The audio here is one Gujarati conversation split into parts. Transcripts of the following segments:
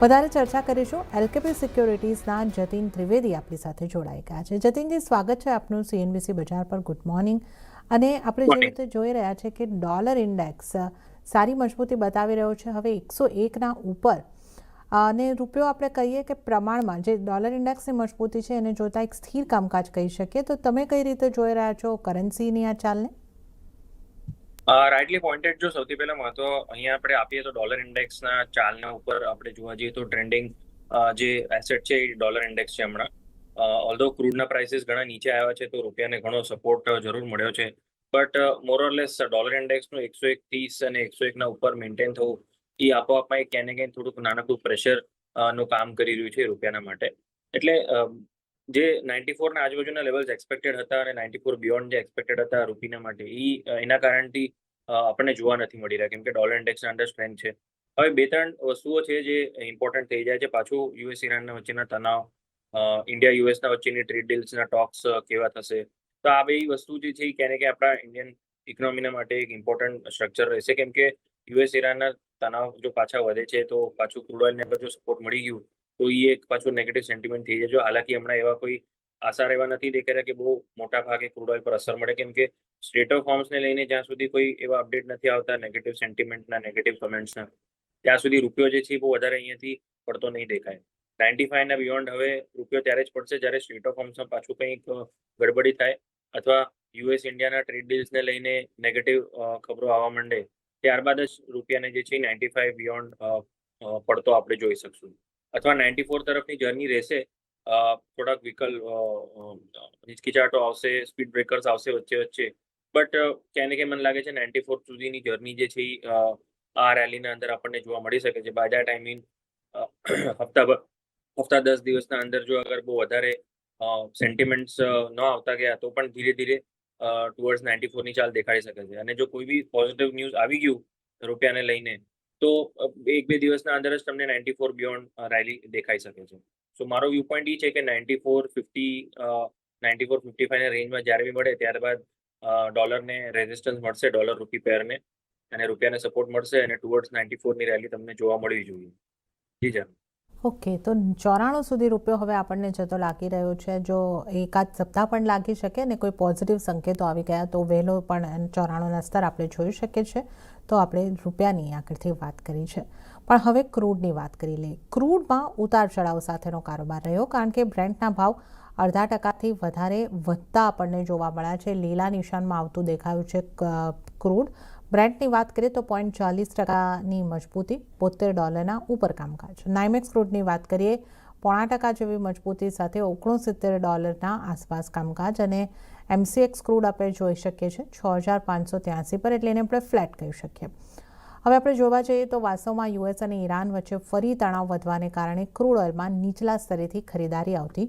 વધારે ચર્ચા કરીશું. એલકેપી સિક્યોરિટીઝના જતીન ત્રિવેદી આપણી સાથે જોડાઈ ગયા છે. જતીનજી, સ્વાગત છે આપનું સીએનબીસી બજાર પર. Good morning. અને આપણે જે રીતે જોઈ રહ્યા છે કે ડોલર ઇન્ડેક્સ સારી મજબૂતી બતાવી રહ્યો છે, હવે 101ના ઉપર. અને રૂપિયો આપણે કહીએ કે પ્રમાણમાં જે ડોલર ઇન્ડેક્સની મજબૂતી છે એને જોતા એક સ્થિર કામકાજ કહી શકીએ. તો તમે કઈ રીતે જોઈ રહ્યા છો કરન્સીની આ ચાલને? Rightly pointed. જો સૌથી પહેલા મહત્વ અહીંયા આપણે આપીએ તો ડોલર ઇન્ડેક્સના ચાલના ઉપર આપણે જોવા જઈએ તો ટ્રેન્ડિંગ જે એસેટ છે એ ડોલર ઇન્ડેક્સ છે હમણાં. ઓલ્ધો ક્રૂડના પ્રાઇસીસ ઘણા નીચે આવ્યા છે તો રૂપિયાને ઘણો સપોર્ટ જરૂર મળ્યો છે, બટ મોરઓરલેસ ડોલર ઇન્ડેક્સનું 101.30 અને 101ના ઉપર મેન્ટેન થવું એ આપોઆપમાં ક્યાંય ને ક્યાંય થોડુંક નાનકડું પ્રેશર નું કામ કરી રહ્યું છે રૂપિયાના માટે. એટલે જે 94ના આજુબાજુના લેવલ્સ એક્સપેક્ટેડ હતા અને 94 બિયોન્ડ જે એક્સપેક્ટેડ હતા રૂપિયાના માટે એના કારણથી આપણને જોવા નથી મળી રહ્યા, કેમ કે ડોલર ઇન્ડેક્સના અંડર સ્ટ્રેન્થ છે. હવે બે ત્રણ વસ્તુઓ છે જે ઇમ્પોર્ટન્ટ થઈ જાય છે. પાછું યુએસ ઇરાનના વચ્ચેના તણાવ, ઇન્ડિયા યુએસના વચ્ચેની ટ્રેડ ડીલ્સના ટોક્સ કેવા થશે, તો આ બે વસ્તુ જે છે એ ક્યાંને ક્યાંય આપણા ઇન્ડિયન ઇકોનોમીના માટે એક ઇમ્પોર્ટન્ટ સ્ટ્રક્ચર રહેશે, કેમ કે યુએસ ઇરાનના તણાવ જો પાછા વધે છે તો પાછું ક્રૂડ ઓઇલને અગર જો સપોર્ટ મળી ગયું તો એ એક પાછું નેગેટિવ સેન્ટિમેન્ટ થઈ જાય. જો હાલાકી હમણાં એવા કોઈ આસાર એવા નથી દેખાઈ રહ્યા કે બહુ મોટા ભાગે ક્રૂડ ઓઇલ પર અસર મળે, કેમ કે સ્ટેટ ઓફ હોર્મ્સને લઈને જ્યાં સુધી કોઈ એવા અપડેટ નથી આવતા નેગેટિવ સેન્ટિમેન્ટના, નેગેટિવ કમેન્ટ્સના, ત્યાં સુધી રૂપિયો જે છે એ બહુ વધારે અહીંયાથી પડતો નહીં દેખાય. 95ના બિયોન્ડ હવે રૂપિયો ત્યારે જ પડશે જ્યારે સ્ટેટ ઓફ હોર્મ્સમાં પાછું કંઈક ગડબડી થાય અથવા યુએસ ઇન્ડિયાના ટ્રેડ ડીલ્સને લઈને નેગેટિવ ખબરો આવવા માંડે, ત્યારબાદ જ રૂપિયાને જે છે 95 બિયોન્ડ પડતો આપણે જોઈ શકશું. અથવા 94 તરફની જર્ની રહેશે. થોડાક હિચકિચાટો આવશે, સ્પીડ બ્રેકર્સ આવશે વચ્ચે વચ્ચે, બટ ક્યાંય ને ક્યાંય મને લાગે છે 94 સુધીની જર્ની જે છે આ રેલીના અંદર આપણને જોવા મળી શકે છે. બાય ધેટ આઈ મીન હપ્તા 10 દિવસના અંદર જો અગર બહુ વધારે સેન્ટિમેન્ટ્સ ન આવતા ગયા તો પણ ધીરે ધીરે ટુવર્ડ્સ 94ની ચાલ દેખાડી શકે છે. અને જો કોઈ બી પોઝિટિવ ન્યૂઝ આવી ગયું રૂપિયાને લઈને તો એક બે દિવસના અંદર જ તમને 94 બિયોન્ડ રેલી દેખાઈ શકે છે. સો મારો વ્યૂ પોઈન્ટ એ છે કે 94.50 94.55ના રેન્જમાં જ્યારે બી મળે ત્યારબાદ ડોલરને રેઝિસ્ટન્સ મળશે, ડોલર રૂપી પેરને, અને રૂપિયાને સપોર્ટ મળશે અને ટુવર્ડ્સ 94ની રેલી તમને જોવા મળવી જોઈએ. જી જા. ઓકે, તો 94 સુધી રૂપિયો હવે આપણને જતો લાગી રહ્યો છે. જો એકાદ સપ્તાહ પણ લાગી શકે ને કોઈ પોઝિટિવ સંકેતો આવી ગયા તો વહેલો પણ 94ના સ્તર આપણે જોઈ શકીએ છીએ. તો આપણે રૂપિયાની આગળથી વાત કરી છે, પણ હવે ક્રૂડની વાત કરી લઈએ. ક્રૂડમાં ઉતાર ચઢાવ સાથેનો કારોબાર રહ્યો, કારણ કે બ્રેન્ટના ભાવ 0.5%થી વધારે વધતા આપણને જોવા મળ્યા છે. લીલા નિશાનમાં આવતું દેખાયું છે ક્રૂડ. બ્રેન્ટની વાત કરીએ તો 0.40%ની મજબૂતી, $72 ઉપર કામકાજ. નાઇમેક્સ ક્રૂડની વાત કરીએ 0.5% જેવી મજબૂતી સાથે $69 આસપાસ કામકાજ. અને એમસીએક્સ ક્રૂડ આપણે જોઈ શકીએ છીએ 6583 પર, એટલે એને આપણે ફ્લેટ કહી શકીએ. હવે આપણે જોવા જઈએ તો વાસ્તવમાં યુએસ અને ઈરાન વચ્ચે ફરી તણાવ વધવાને કારણે ક્રૂડ ઓઇલમાં નીચલા સ્તરેથી ખરીદારી આવતી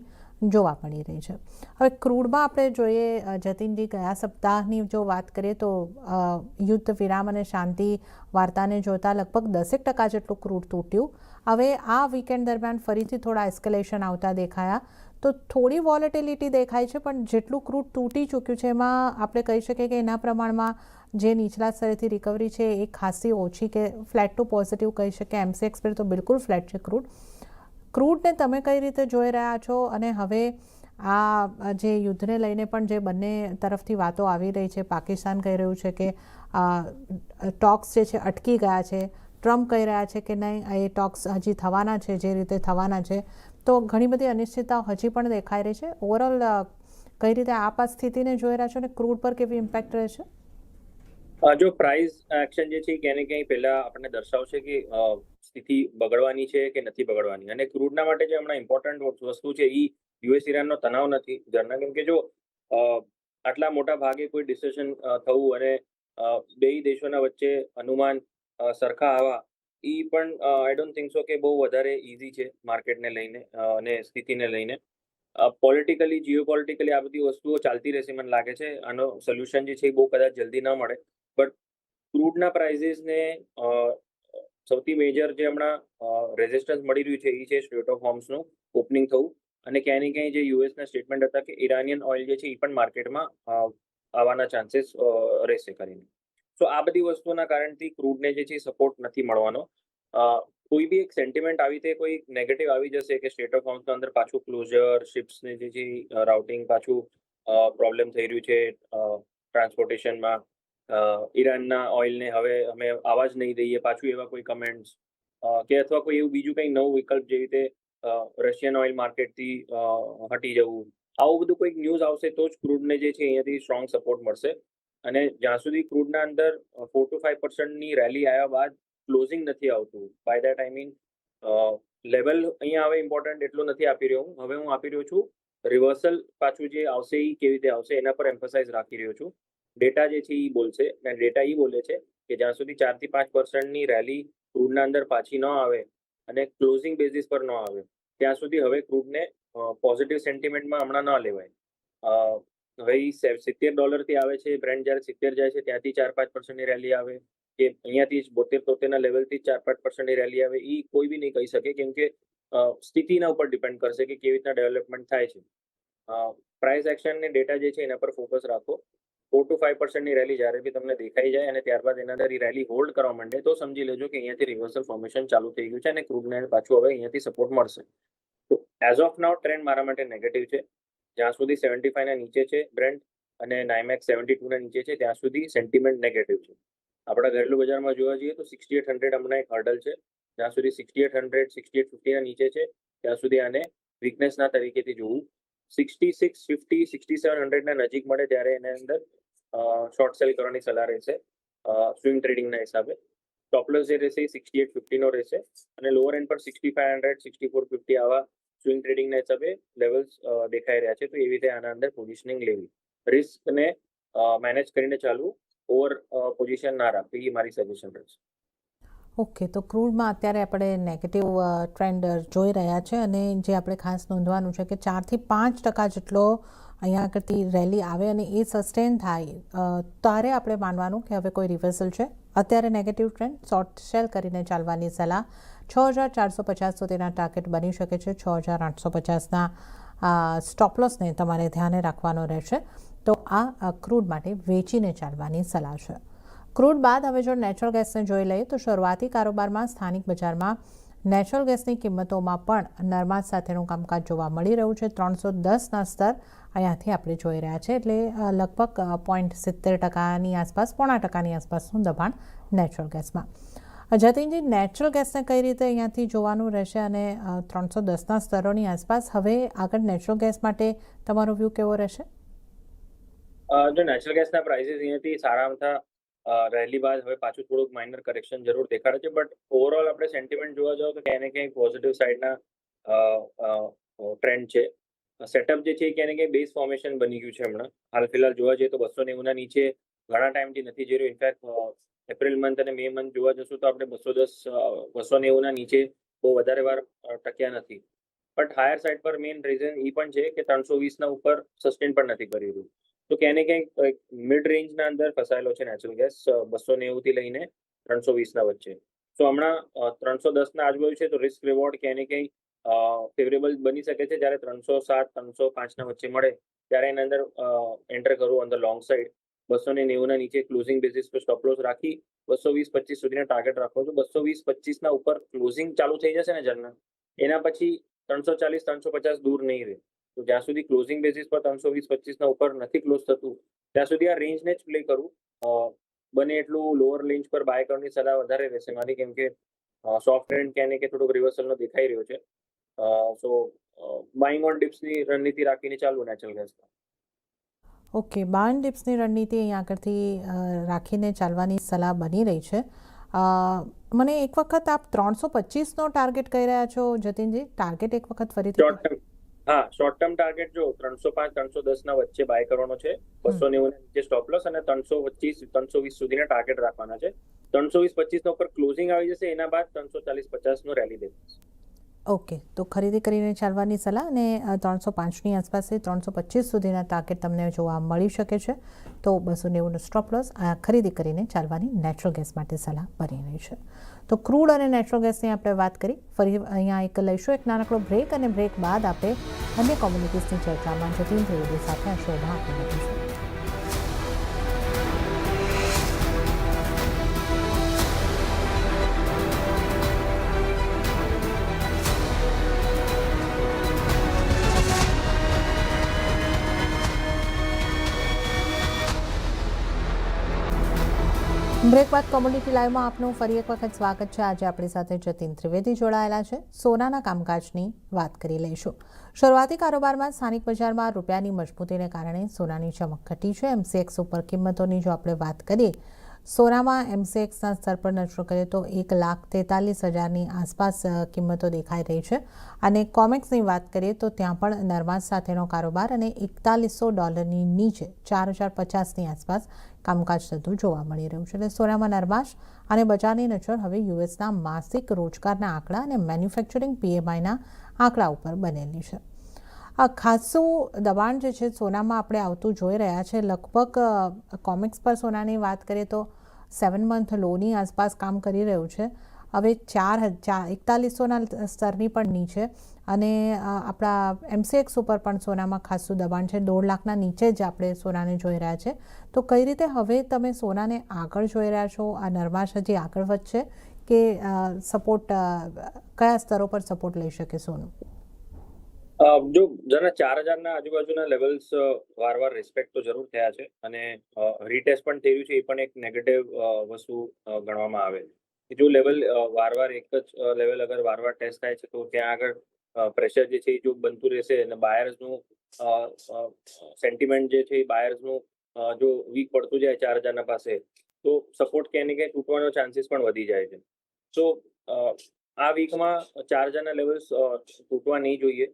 જોવા મળી રહી છે. હવે ક્રૂડમાં આપણે જોઈએ જતીનજી, ગયા સપ્તાહની જો વાત કરીએ તો યુદ્ધ વિરામ અને શાંતિ વાર્તાને જોતા લગભગ 10% જેટલું ક્રૂડ તૂટ્યું. હવે આ વીકેન્ડ દરમિયાન ફરીથી થોડા એસ્કેલેશન આવતા દેખાયા, તો થોડી વોલેટિલિટી દેખાય છે, પણ જેટલું ક્રૂડ તૂટી ચૂક્યું છે એમાં આપણે કહી શકીએ કે એના પ્રમાણમાં જે નીચલા સ્તરેથી રિકવરી છે એ ખાસી ઓછી, કે ફ્લેટ ટુ પોઝિટિવ કહી શકીએ. એમસીએક્સ પર તો બિલકુલ ફ્લેટ છે ક્રૂડને તમે કઈ રીતે જોઈ રહ્યા છો? અને હવે આ જે યુદ્ધને લઈને પણ જે બંને તરફથી વાતો આવી રહી છે, પાકિસ્તાન કહી રહ્યું છે કે ટોક્સ જે છે અટકી ગયા છે, ટ્રમ્પ કહી રહ્યા છે કે નહીં, એ ટોક્સ હજી થવાના છે જે રીતે થવાના છે. તો ઘણી બધી અનિશ્ચિતતાઓ હજી પણ દેખાઈ રહી છે. ઓવરઓલ કઈ રીતે આપ આ સ્થિતિને જોઈ રહ્યા છો અને ક્રૂડ પર કેવી ઇમ્પેક્ટ રહેશે? જો પ્રાઇસ એક્શન જે છે ક્યાંય ને ક્યાંય પહેલા આપણને દર્શાવશે કે સ્થિતિ બગડવાની છે કે નથી બગડવાની. અને ક્રૂડના માટે જે હમણાં ઇમ્પોર્ટન્ટ વસ્તુ છે એ યુએસ ઇરાનનો તણાવ નથી ધરના, કેમ કે જો આટલા મોટા ભાગે કોઈ ડિસિઝન થવું અને બે દેશોના વચ્ચે અનુમાન સરખા આવવા એ પણ આઈ ડોન્ટ થિંક સો કે બહુ વધારે ઇઝી છે માર્કેટને લઈને અને સ્થિતિને લઈને. પોલિટિકલી, જીઓપોલિટિકલી આ બધી વસ્તુઓ ચાલતી રહેશે મને લાગે છે. આનો સોલ્યુશન જે છે એ બહુ કદાચ જલ્દી ન મળે, બટ ક્રૂડના પ્રાઇસીસને સૌથી મેજર જે હમણાં રેઝિસ્ટન્સ મળી રહ્યું છે એ છે સ્ટેટ ઓફ હોર્મ્સનું ઓપનિંગ થવું, અને ક્યાંય ને ક્યાંય જે યુએસના સ્ટેટમેન્ટ હતા કે ઇરાનિયન ઓઇલ જે છે એ પણ માર્કેટમાં આવવાના ચાન્સીસ રહેશે કરીને. સો આ બધી વસ્તુઓના કારણથી ક્રૂડને જે છે સપોર્ટ નથી મળવાનો. કોઈ બી એક સેન્ટિમેન્ટ આવી રીતે કોઈ નેગેટિવ આવી જશે કે સ્ટેટ ઓફ હાઉસના અંદર પાછું ક્લોઝર, શિપ્સની જે રાઉટિંગ પાછું પ્રોબ્લેમ થઈ રહ્યું છે ટ્રાન્સપોર્ટેશનમાં, ઈરાનના ઓઇલને હવે અમે આવવા જ નહીં દઈએ, પાછું એવા કોઈ કમેન્ટ્સ કે અથવા કોઈ એવું બીજું કંઈ નવું વિકલ્પ જેવી રીતે રશિયન ઓઇલ માર્કેટથી હટી જવું, આવું બધું કોઈક ન્યૂઝ આવશે તો જ ક્રૂડને જે છે અહીંયાથી સ્ટ્રોંગ સપોર્ટ મળશે. અને જ્યાં સુધી ક્રૂડના અંદર 4 to 5% રેલી આવ્યા બાદ ક્લોઝિંગ નથી આવતું, by that I mean level અહીંયા હવે ઇમ્પોર્ટન્ટ એટલું નથી આપી રહ્યો હું. હવે હું આપી રહ્યો છું રિવર્સલ પાછું જે આવશે એ કેવી રીતે આવશે એના પર એમ્ફસાઇઝ રાખી રહ્યો છું. ડેટા જે છે એ બોલશે, અને ડેટા એ બોલે છે કે જ્યાં સુધી 4 થી 5%ની રેલી ક્રૂડના અંદર પાછી ન આવે અને ક્લોઝિંગ બેઝિસ પર ન આવે ત્યાં સુધી હવે ક્રૂડને પોઝિટિવ સેન્ટિમેન્ટમાં હમણાં ન લેવાય. હવે $70 આવે છે બ્રેન્ટ, જ્યારે 70 જાય છે ત્યાંથી 4-5%ની રેલી આવે કે અહીંયાથી જ 72-73ના લેવલથી 4-5%ની રેલી આવે, એ કોઈ બી નહીં કહી શકે, કેમ કે સ્થિતિના ઉપર ડિપેન્ડ કરશે કે કેવી રીતના ડેવલપમેન્ટ થાય છે. પ્રાઇસ એક્શન ને ડેટા જે છે એના પર ફોકસ રાખો. 4 to 5%ની રેલી જ્યારે બી તમને દેખાઈ જાય અને ત્યારબાદ એના અંદર રેલી હોલ્ડ કરવા માંડે તો સમજી લેજો કે અહીંયાથી રિવર્સલ ફોર્મેશન ચાલુ થઈ ગયું છે અને ક્રૂડને પાછું હવે અહીંયાથી સપોર્ટ મળશે. તો એઝ ઓફ નાઉ ટ્રેન્ડ મારા માટે નેગેટિવ છે. જ્યાં સુધી 75ના નીચે છે બ્રેન્ટ અને નાઇમેક્સ 72ના નીચે છે ત્યાં સુધી સેન્ટિમેન્ટ નેગેટિવ છે. આપણા ઘરેલું બજારમાં જોવા જઈએ તો 6800 હમણાં એક હર્ડલ છે. જ્યાં સુધી 6800, 6850ના નીચે છે ત્યાં સુધી આને વીકનેસના તરીકેથી જોવું. 6650, 6700ના નજીક મળે ત્યારે એના અંદર શોર્ટ સેલ કરવાની સલાહ રહેશે સ્વિંગ ટ્રેડિંગના હિસાબે. સ્ટોપલોસ જે રહેશે એ 6850નો રહેશે અને લોઅર એન્ડ પર 6500, 6450 આવા સ્વિંગ ટ્રેડિંગના હિસાબે લેવલ્સ દેખાઈ રહ્યા છે. તો એવી રીતે આના અંદર પોઝિશનિંગ લેવી, રિસ્કને મેનેજ કરીને ચાલવું, ઓવર પોઝિશન ના રાખવી, એ મારી સજેશન રહેશે. ઓકે, તો ક્રૂડમાં અત્યારે આપણે નેગેટિવ ટ્રેન્ડ જોઈ રહ્યા છે અને જે આપણે ખાસ નોંધવાનું છે કે 4 થી 5% જેટલો અહીંયા આગળથી રેલી આવે અને એ સસ્ટેન થાય ત્યારે આપણે માનવાનું કે હવે કોઈ રિવર્સલ છે. અત્યારે નેગેટિવ ટ્રેન્ડ શોર્ટ સેલ કરીને ચાલવાની સલાહ. 6450 સુધીના ટાર્ગેટ બની શકે છે. 6850ના સ્ટોપલોસને તમારે ધ્યાને રાખવાનો રહેશે. તો આ ક્રૂડ માટે વેચીને ચાલવાની સલાહ છે. ક્રૂડ બાદ હવે જો નેચરલ ગેસને જોઈ લઈએ તો શરૂઆતી કારોબારમાં સ્થાનિક બજારમાં નેચરલ ગેસની કિંમતોમાં પણ નરમાશ સાથેનું કામકાજ જોવા મળી રહ્યું છે. 310ના સ્તર અહીંયાથી આપણે જોઈ રહ્યા છે, એટલે લગભગ 0.70%ની આસપાસ, 0.5%ની આસપાસનું દબાણ નેચરલ ગેસમાં. જતીનજી, નેચરલ ગેસને કઈ રીતે અહીંયાથી જોવાનું રહેશે અને 310ના સ્તરોની આસપાસ હવે આગળ નેચરલ ગેસ માટે તમારો વ્યૂ કેવો રહેશે? જો નેચરલ ગેસના પ્રાઇસીસ અહીંયાથી સારા રેલી બાદ હવે પાછું થોડુંક માઇનર કરેક્શન જરૂર દેખાડે છે, બટ ઓવરઓલ આપણે સેન્ટિમેન્ટ જોવા જાવ તો ક્યાંય ને ક્યાંય પોઝિટિવ સાઇડના ટ્રેન્ડ છે. સેટઅપ જે છે એ ક્યાંય ને ક્યાંય બેઝ ફોર્મેશન બની ગયું છે હમણાં. હાલ ફિલહાલ જોવા જઈએ તો 290ના નીચે ઘણા ટાઈમથી નથી જઈ રહ્યું. ઇનફેક્ટ એપ્રિલ મંથ અને મે મંથ જોવા જશું તો આપણે 210, 290ના નીચે બહુ વધારે વાર ટક્યા નથી. બટ હાયર સાઇડ પર મેઇન રીઝન એ પણ છે કે 320ના ઉપર સસ્ટેન પણ નથી કરી રહ્યું. તો ક્યાંય ને ક્યાંક મિડ રેન્જના અંદર ફસાયેલો છે નેચરલ ગેસ 290થી લઈને 320ના વચ્ચે. તો હમણાં 310ના આજુબાજુ છે તો રિસ્ક રિવોર્ડ ક્યાંય ને ક્યાંય ફેવરેબલ બની શકે છે. જ્યારે 307, 305ના વચ્ચે મળે ત્યારે એના અંદર એન્ટર કરવું ઓન ધ લોંગ સાઈડ. 290ના નીચે ક્લોઝિંગ બેઝિસ પર સ્ટોપ લોસ રાખી 220-25 સુધીના ટાર્ગેટ રાખો છો. 220-25ના ઉપર ક્લોઝિંગ ચાલુ થઈ જશે ને જરના, એના પછી 340-350 દૂર નહીં રહે. તો જ્યાં સુધી ક્લોઝિંગ બેઝિસ પર 320-25ના ઉપર નથી ક્લોઝ થતું ત્યાં સુધી આ રેન્જને જ પ્લે કરવું. બને એટલું લોઅર રેન્જ પર બાય કરવાની સલાહ વધારે રહેશે મારી, કેમ કે સોફ્ટ ટ્રેન્ડ ક્યાંય ને ક્યાંય થોડોક રિવર્સલનો દેખાઈ રહ્યો છે. સો બાઇંગ ઓન ડિપ્સની રણનીતિ રાખીને ચાલવું નેચરલ ગેસમાં. ઓકે, બાય ઓન ડિપ્સની રણનીતિ અહીંયા આગળથી રાખીને ચાલવાની સલાહ બની રહી છે. મને એક વખત આપ 325નો ટાર્ગેટ કહી રહ્યા છો જતીનજી, ટાર્ગેટ એક વખત ફરીથી? શોર્ટ ટર્મ ટાર્ગેટ જો 305-310ના વચ્ચે બાય કરવાનો છે, 290ના નીચે સ્ટોપ લોસ અને 325-320 સુધીના ટાર્ગેટ રાખવાના છે. 320-25ના ઉપર ક્લોઝિંગ આવી જશે એના બાદ 340-50નો રેલી દેખાશે. ઓકે, તો ખરીદી કરીને ચાલવાની સલાહ અને 305ની આસપાસ 325 સુધીના ટાર્ગેટ તમને જોવા મળી શકે છે. તો 290નો સ્ટોપ લોસ આ ખરીદી કરીને ચાલવાની નેચરલ ગેસ માટે સલાહ બની રહી છે. તો ક્રૂડ અને નેચરલ ગેસની આપણે વાત કરી. ફરી અહીંયા એક લઈશું એક નાનકડો બ્રેક અને બ્રેક બાદ આપણે અન્ય કોમ્યુનિટીઝની ચર્ચામાં જતીન ત્રિવેદી સાથે આ શોમાં આપણે વધીશું. બ્રેક બાદ કોમોડિટી લાઈવમાં આપનું ફરી એક વખત સ્વાગત છે. આજે આપણી સાથે જતીન ત્રિવેદી જોડાયેલા છે. સોનાના કામકાજની વાત કરી લઈશું. શરૂઆતી કારોબારમાં સ્થાનિક બજારમાં રૂપિયાની મજબૂતીને કારણે સોનાની ચમક ઘટી છે. MCX ઉપર કિંમતોની જો આપણે વાત કરીએ, સોનામાં MCXના સ્તર પર નજર કરીએ તો 1,43,000ની આસપાસ કિંમતો દેખાઈ રહી છે. અને કોમેક્સની વાત કરીએ તો ત્યાં પણ નરમાશ સાથેનો કારોબાર અને $4,100ની નીચે 4,050ની આસપાસ કામકાજ થતું જોવા મળી રહ્યું છે. એટલે સોનામાં નરમાશ અને બજારની નજર હવે યુએસના માસિક રોજગારના આંકડા અને મેન્યુફેક્ચરિંગ PMIના આંકડા ઉપર બનેલી છે. આ ખાસું દબાણ જે છે સોનામાં આપણે આવતું જોઈ રહ્યા છે. લગભગ કોમિક્સ પર સોનાની વાત કરીએ તો 7 મંથ લોની આસપાસ કામ કરી રહ્યું છે. હવે 4,4100ના સ્તરની પણ નીચે અને આપણા MCX ઉપર પણ સોનામાં ખાસું દબાણ છે. 1.5 લાખના નીચે જ આપણે સોનાને જોઈ રહ્યા છે. તો કઈ રીતે હવે તમે સોનાને આગળ જોઈ રહ્યા છો? આ નરમાશ હજી આગળ વધશે કે સપોર્ટ કયા સ્તરો પર સપોર્ટ લઈ શકે સોનું? જો જરા 4,000ના આજુબાજુના લેવલ્સ વારવાર રિસ્પેક્ટ તો જરૂર થયા છે અને રીટેસ્ટ પણ થયું છે. એ પણ એક નેગેટિવ વસ્તુ ગણવામાં આવે. જો લેવલ વારવાર એક જ લેવલ અગર વારવાર ટેસ્ટ થાય છે તો ત્યાં આગળ પ્રેશર જે છે એ જો બનતું રહેશે અને બાયર્સનું સેન્ટિમેન્ટ જે છે એ બાયર્સનું જો વીક પડતું જાય 4,000ના પાસે, તો સપોર્ટ ક્યાંય ને ક્યાંય તૂટવાનો ચાન્સીસ પણ વધી જાય છે. સો આ વીકમાં 4,000ના લેવલ્સ તૂટવા નહીં જોઈએ.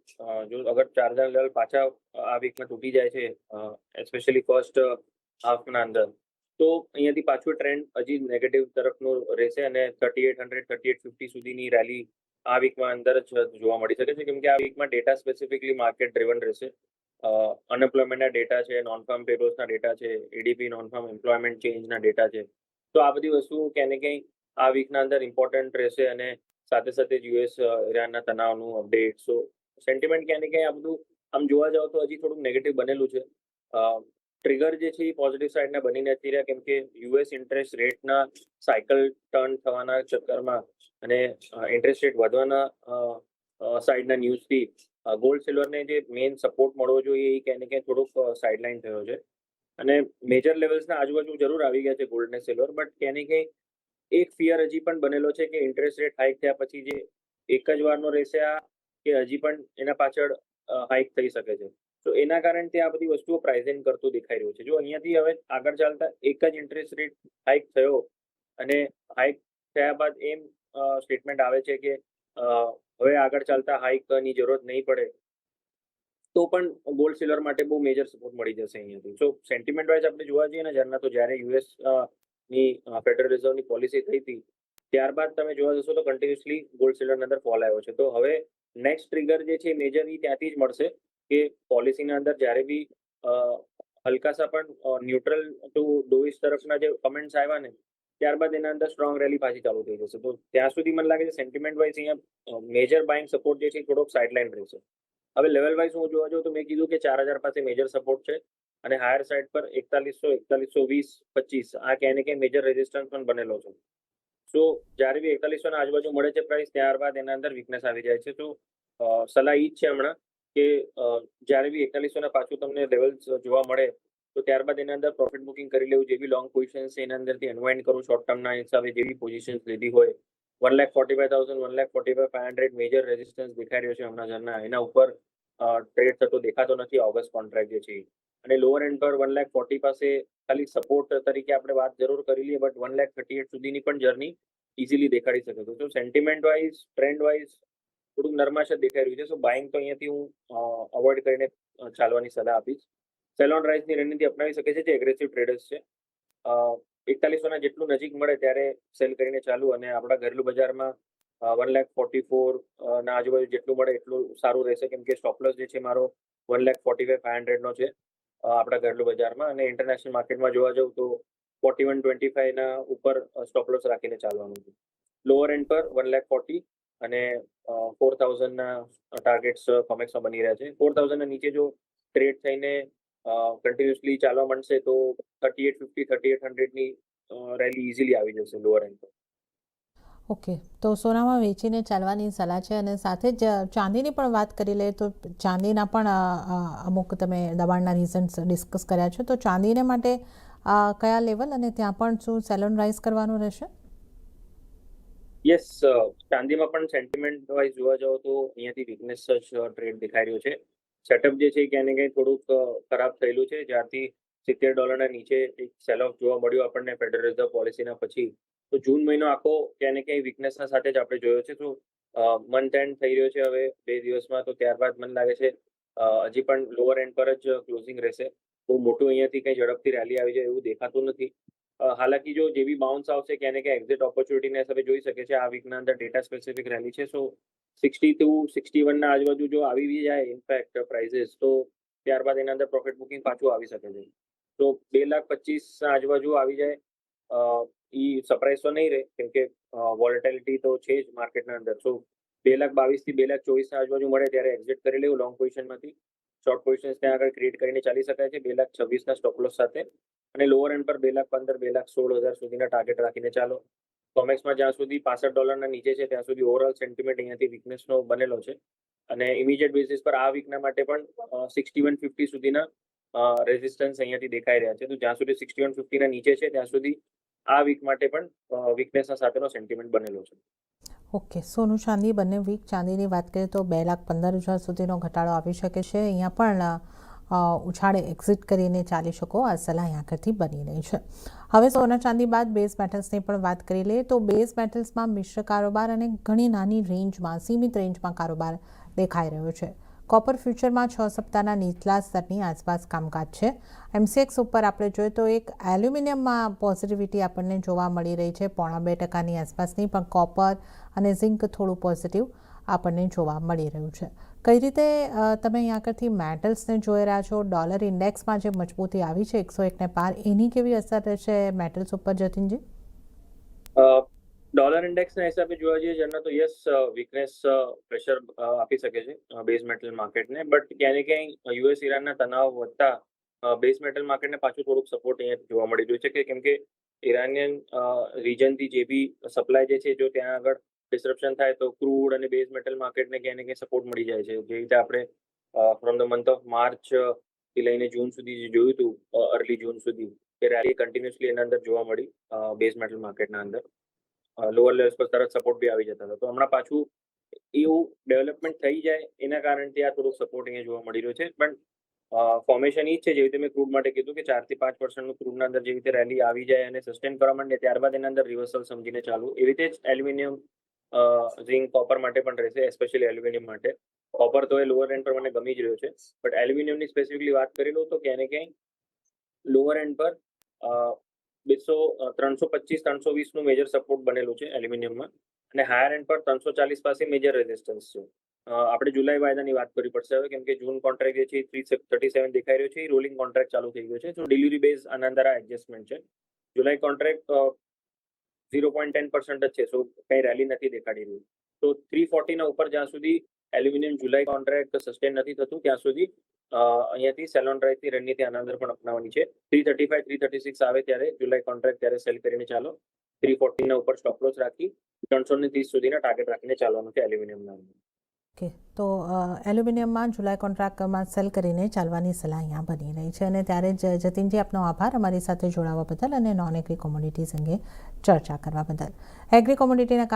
જો અગર 4,000 લેવલ પાછા આ વીકમાં તૂટી જાય છે, એસ્પેશિયલી ફર્સ્ટ હાફના અંદર, તો અહીંયાથી પાછું ટ્રેન્ડ હજી નેગેટિવ તરફનું રહેશે અને 3,800 3,850 સુધીની રેલી આ વીકમાં અંદર જ જોવા મળી શકે છે. કેમ કે આ વીકમાં ડેટા સ્પેસિફિકલી માર્કેટ ડ્રિવન રહેશે. અનએમ્પ્લોયમેન્ટના ડેટા છે, નોન ફાર્મ પેરોલ્સના ડેટા છે, ADP નોન ફાર્મ એમ્પ્લોયમેન્ટ ચેન્જના ડેટા છે. તો આ બધી વસ્તુઓ ક્યાંય ને ક્યાંય આ વીકના અંદર ઇમ્પોર્ટન્ટ રહેશે અને સાથે સાથે US ઈરાનના તણાવનું અપડેટ. સો સેન્ટિમેન્ટ ક્યાંય ને ક્યાંય આ બધું આમ જોવા જાવ તો હજી થોડુંક નેગેટિવ બનેલું છે. ટ્રિગર જે છે એ પોઝિટિવ સાઇડના બની નથી રહ્યા, કેમ કે US ઇન્ટરેસ્ટ રેટના સાયકલ ટર્ન થવાના ચક્કરમાં અને ઇન્ટરેસ્ટ રેટ વધવાના સાઇડના ન્યૂઝથી ગોલ્ડ સિલ્વરને જે મેઇન સપોર્ટ મળવો જોઈએ એ ક્યાંય ને ક્યાંય થોડુંક સાઇડલાઇન થયો છે. અને મેજર લેવલ્સના આજુબાજુ જરૂર આવી ગયા છે ગોલ્ડ ને સિલ્વર, બટ ક્યાંય ને ક્યાંય એક ફિયર હજી પણ બનેલો છે કે ઇન્ટરેસ્ટ રેટ હાઇક થયા પછી જે એક જ વારનો રહેશે આ, કે હજી પણ એના પાછળ હાઇક થઈ શકે છે. તો એના કારણે આ બધી વસ્તુઓ પ્રાઇઝિંગ કરતું દેખાઈ રહ્યું છે. જો અહીંયાથી હવે આગળ ચાલતા એક જ ઇન્ટરેસ્ટ રેટ હાઇક થયો અને હાઇક થયા બાદ એમ સ્ટેટમેન્ટ આવે છે કે હવે આગળ ચાલતા હાઇકની જરૂરત નહીં પડે, તો પણ ગોલ્ડ સિલ્વર માટે બહુ મેજર સપોર્ટ મળી જશે અહીંયાથી. સો સેન્ટિમેન્ટ વાઇઝ આપણે જોવા જઈએ ને જ્યારના, તો જ્યારે US ની ફેડરલ રિઝર્વની પોલિસી થઈ હતી ત્યારબાદ તમે જોવા જશો તો કન્ટિન્યુઅસલી ગોલ્ડ સિલ્વરના અંદર ફોલ આવ્યો છે. તો હવે નેક્સ્ટ ટ્રિગર જે છે મેજર એ ત્યાંથી જ મળશે કે પોલિસીના અંદર જ્યારે બી હલકાસા પણ ન્યુટ્રલ ટુ ડોવિશ તરફના જે કમેન્ટ્સ આવ્યા ને, ત્યારબાદ એના અંદર સ્ટ્રોંગ રેલી પાછી ચાલુ થઈ જશે. તો ત્યાં સુધી મને લાગે છે સેન્ટિમેન્ટ વાઇઝ અહીંયા મેજર બાઇંગ સપોર્ટ જે છે થોડોક સાઇડલાઇન રહેશે. હવે લેવલ વાઇઝ હું જોવા જાઉં તો મેં કીધું કે 4,000 પાસે મેજર સપોર્ટ છે અને હાયર સાઇડ પર 4,100, 4,120, 25 આ ક્યાંય ને ક્યાંય મેજર રેઝિસ્ટન્સ પણ બનેલો છે. સો જ્યારે બી 4,100ના આજુબાજુ મળે છે પ્રાઇસ, ત્યારબાદ એના અંદર વીકનેસ આવી જાય છે. તો સલાહ એ જ છે હમણાં કે જ્યારે બી 4,100ના પાછું તમને લેવલ્સ જોવા મળે તો ત્યારબાદ એના અંદર પ્રોફિટ બુકિંગ કરી લેવું. જે બી લોંગ પોઝિશન છે એના અંદરથી અનવાઇન્ડ કરું શોર્ટ ટર્મના હિસાબે. જે બી પોઝિશન લીધી હોય 1,45,000, 1,45,500 મેજર રેઝિસ્ટન્સ દેખાઈ રહ્યો છે હમણાં જરના. એના ઉપર ટ્રેડ થતો દેખાતો નથી ઓગસ્ટ કોન્ટ્રાક્ટ જે છે. અને લોઅર એન્ડ પર 1,40,000 પાસે ખાલી સપોર્ટ તરીકે આપણે વાત જરૂર કરી લઈએ, બટ 1,38,000 સુધીની પણ જર્ની ઇઝીલી દેખાડી શકે છે. તો સેન્ટિમેન્ટ વાઇઝ, ટ્રેન્ડ વાઇઝ થોડુંક નરમાશ જ દેખાઈ રહ્યું છે. સો બાઇંગ તો અહીંયાથી હું અવોઇડ કરીને ચાલવાની સલાહ આપીશ. સેલ ઓન રાઇઝની રણનીતિ અપનાવી શકે છે જે એગ્રેસિવ ટ્રેડર્સ છે. 4,100ના જેટલું નજીક મળે ત્યારે સેલ કરીને ચાલુ, અને આપણા ઘરેલું બજારમાં 1,44,000 ના આજુબાજુ જેટલું મળે એટલું સારું રહેશે. કેમ કે સ્ટોપલોસ જે છે મારો 1,45,500નો છે આપણા ઘરેલું બજારમાં, અને ઇન્ટરનેશનલ માર્કેટમાં જોવા જાઉં તો 41,25ના ઉપર સ્ટોપલોસ રાખીને ચાલવાનું છે. લોઅર એન્ડ પર 1,40,000 અને 4,000ના ટાર્ગેટ્સ કોમેક્સમાં બની રહ્યા છે. 4,000ના નીચે જો ટ્રેડ થઈને કન્ટિન્યુઅસલી ચાલવા માંડશે તો 3,850, 3,800ની રેલી ઇઝીલી આવી જશે લોઅર એન્ડ પર. ઓકે, તો સોનામાં વેચીને ચાલવાની સલાહ છે. અને સાથે જ ચાંદીની પણ વાત કરી લઈએ તો ચાંદીના પણ અમુક તમે દબાણના રીઝન્સ ડિસ્કસ કર્યા છે. તો ચાંદીને માટે કયા લેવલ અને ત્યાં પણ શું સેલ ઓન રાઇઝ કરવાનું રહેશે? યસ, ચાંદીમાં પણ સેન્ટિમેન્ટ વાઇઝ જોવા જાવ તો અહીંયાથી વીકનેસ જ ટ્રેડ દેખાઈ રહ્યો છે. સેટઅપ જે છે એ ક્યાંય ને ક્યાંય થોડુંક ખરાબ થયેલું છે, જ્યારથી $70 નીચે એક સેલ ઓફ જોવા મળ્યું આપણને ફેડરલ રિઝર્વ પોલિસીના પછી. તો જૂન મહિનો આખો ક્યાંય ને ક્યાંય વીકનેસના સાથે જ આપણે જોયો છે. તો મંથ એન્ડ થઈ રહ્યો છે હવે 2 દિવસમાં, તો ત્યારબાદ મને લાગે છે હજી પણ લોઅર એન્ડ પર જ ક્લોઝિંગ રહેશે. બહુ મોટું અહીંયાથી કંઈ ઝડપથી રેલી આવી જાય એવું દેખાતું નથી. હાલાકી જો જે બી બાઉન્સ આવશે ક્યાંય ને ક્યાંય એક્ઝિટ ઓપોર્ચ્યુનિટીને હિસાબે જોઈ શકે છે. આ વીકના અંદર ડેટા સ્પેસિફિક રેલી છે, સો 60 to 61 ના આજુબાજુ જો આવી બી જાય ઇનફેક્ટ પ્રાઇઝીસ, તો ત્યારબાદ એના અંદર પ્રોફિટ બુકિંગ પાછું આવી શકે છે. તો 2,25,000 ના આજુબાજુ આવી જાય એ સરપ્રાઈઝ તો નહીં રહે, કેમ કે વોલેટિલિટી તો છે જ માર્કેટના અંદર. સો 2,22,000 થી 2,24,000 ના આજુબાજુ મળે ત્યારે એક્ઝિટ કરી લેવું લોંગ પોઝિશનમાંથી. શોર્ટ પોઝિશન્સ ત્યાં આગળ ક્રિએટ કરીને ચાલી શકાય છે 2,26,000 ના સ્ટોપ લોસ સાથે. અને લોઅર એન્ડ પર 2,15,000 2,16,000 સુધીના ટાર્ગેટ રાખીને ચાલો. કોમેક્સમાં જ્યાં સુધી $65 ના નીચે છે ત્યાં સુધી ઓવરઓલ સેન્ટિમેન્ટ અહીંયાથી વીકનેસનો બનેલો છે. અને ઇમિડિયેટ બેસિસ પર આ વીકના માટે પણ 6150 સુધીના રેઝિસ્ટન્સ અહીંયાથી દેખાઈ રહ્યા છે. તો જ્યાં સુધી 6150 ના નીચે છે ત્યાં સુધી આ વીક માટે પણ વીકનેસના સાથેનો સેન્ટિમેન્ટ બનેલો છે. ઓકે, સોનું ચાંદી બંને વીક. ચાંદીની વાત કરીએ તો 2,15,000 સુધીનો ઘટાડો આવી શકે છે. અહીંયા પણ ઉછાળે એક્ઝિટ કરીને ચાલી શકો, આ સલાહ અહીંયા આગળથી બની રહી છે. હવે સોના ચાંદી બાદ બેઝ મેટલ્સની પણ વાત કરી લઈએ તો બેઝ મેટલ્સમાં મિશ્ર કારોબાર અને ઘણી નાની રેન્જમાં, સીમિત રેન્જમાં કારોબાર દેખાઈ રહ્યો છે. કોપર ફ્યુચરમાં 6 સપ્તાહના નીચલા સ્તરની આસપાસ કામકાજ છે. MCX ઉપર આપણે જોઈએ તો એક એલ્યુમિનિયમમાં પોઝિટિવિટી આપણને જોવા મળી રહી છે, 0.5% આસપાસની, પણ કોપર અને ઝિંક થોડું પોઝિટિવ આપણને જોવા મળી રહ્યું છે. કઈ રીતે તમે અહીં આગળથી મેટલ્સને જોઈ રહ્યા છો? ડોલર ઇન્ડેક્સમાં જે મજબૂતી આવી છે 101 ને પાર, એની કેવી અસર રહેશે મેટલ્સ ઉપર, જતીનજી? ડોલર ઇન્ડેક્સના હિસાબે જોવા જઈએ જેના તો યસ, વીકનેસ પ્રેશર આપી શકે છે બેઝ મેટલ માર્કેટને. બટ ક્યાંય ને ક્યાંય યુએસ ઈરાનના તણાવ વધતા બેઝ મેટલ માર્કેટને પાછું થોડુંક સપોર્ટ અહીંયા જોવા મળી રહ્યું છે, કે કેમ કે ઇરાનિયન રિજનથી જે બી સપ્લાય જે છે, જો ત્યાં આગળ ડિસ્રપ્શન થાય તો ક્રૂડ અને બેઝ મેટલ માર્કેટને ક્યાંય ને ક્યાંય સપોર્ટ મળી જાય છે. જે રીતે આપણે from the month of March થી લઈને જૂન સુધી જે જોયું હતું, અર્લી જૂન સુધી, એ રેલી કન્ટિન્યુઅસલી એના અંદર જોવા મળી બેઝ મેટલ માર્કેટના અંદર. લોઅર લેવલ્સ પર તરત સપોર્ટ બી આવી જતા હતા. તો હમણાં પાછું એવું ડેવલપમેન્ટ થઈ જાય એના કારણથી આ થોડુંક સપોર્ટ અહીંયા જોવા મળી રહ્યો છે. પણ ફોર્મેશન એ જ છે, જેવી રીતે મેં ક્રૂડ માટે કીધું કે 4 થી 5% ક્રૂડના અંદર જેવી રીતે રેલી આવી જાય અને સસ્ટેન કરવા માંડે ત્યારબાદ એના અંદર રિવર્સલ સમજીને ચાલુ. એવી રીતે જ એલ્યુમિનિયમ, ઝિંક, કોપર માટે પણ રહેશે, એસ્પેશિયલી એલ્યુમિનિયમ માટે. કોપર તો એ લોઅર એન્ડ પર મને ગમી જ રહ્યો છે, બટ એલ્યુમિનિયમની સ્પેસિફિકલી વાત કરી લઉં તો ક્યાંય ને ક્યાંય લોઅર એન્ડ પર 325-320 નું મેજર સપોર્ટ બનેલું છે એલ્યુમિનિયમમાં, અને હાયર એન્ડ પર 340 પાસે મેજર રેઝિસ્ટન્સ છે. આપણે જુલાઈ વાયદાની વાત કરવી પડશે હવે, કેમ કે જૂન કોન્ટ્રાક્ટ જે છે 337 દેખાઈ રહ્યો છે, એ રોલિંગ કોન્ટ્રાક્ટ ચાલુ થઈ ગયો છે. તો ડિલિવરી બેઝ આના અંદર આ એડજસ્ટમેન્ટ છે. જુલાઈ કોન્ટ્રાક્ટ 0.10% જ છે, સો કંઈ રેલી નથી દેખાડી રહ્યું. તો 340 ના ઉપર જ્યાં સુધી એલ્યુમિનિયમ જુલાઈ કોન્ટ્રાક્ટ સસ્ટેન નથી થતું ત્યાં સુધી અહીંયાથી સેલ ઓન રાઇઝની રણનીતિ આના અંદર પણ અપનાવવાની છે. 335 336 આવે ત્યારે જુલાઈ કોન્ટ્રાક્ટ ત્યારે સેલ કરીને ચાલો. 340 ના ઉપર સ્ટોપ લોસ રાખી 330 સુધીના ટાર્ગેટ રાખીને ચાલવાનું છે એલ્યુમિનિયમના અંદર. ઓકે, તો એલ્યુમિનિયમમાં જુલાઈ કોન્ટ્રાક્ટમાં સેલ કરીને ચાલવાની સલાહ અહીંયા બની રહી છે. અને ત્યારે જ જતીનજી, આપનો આભાર અમારી સાથે જોડાવા બદલ અને નોન એગ્રી કોમોડિટીઝ અંગે ચર્ચા કરવા બદલ. એગ્રી કોમોડિટીના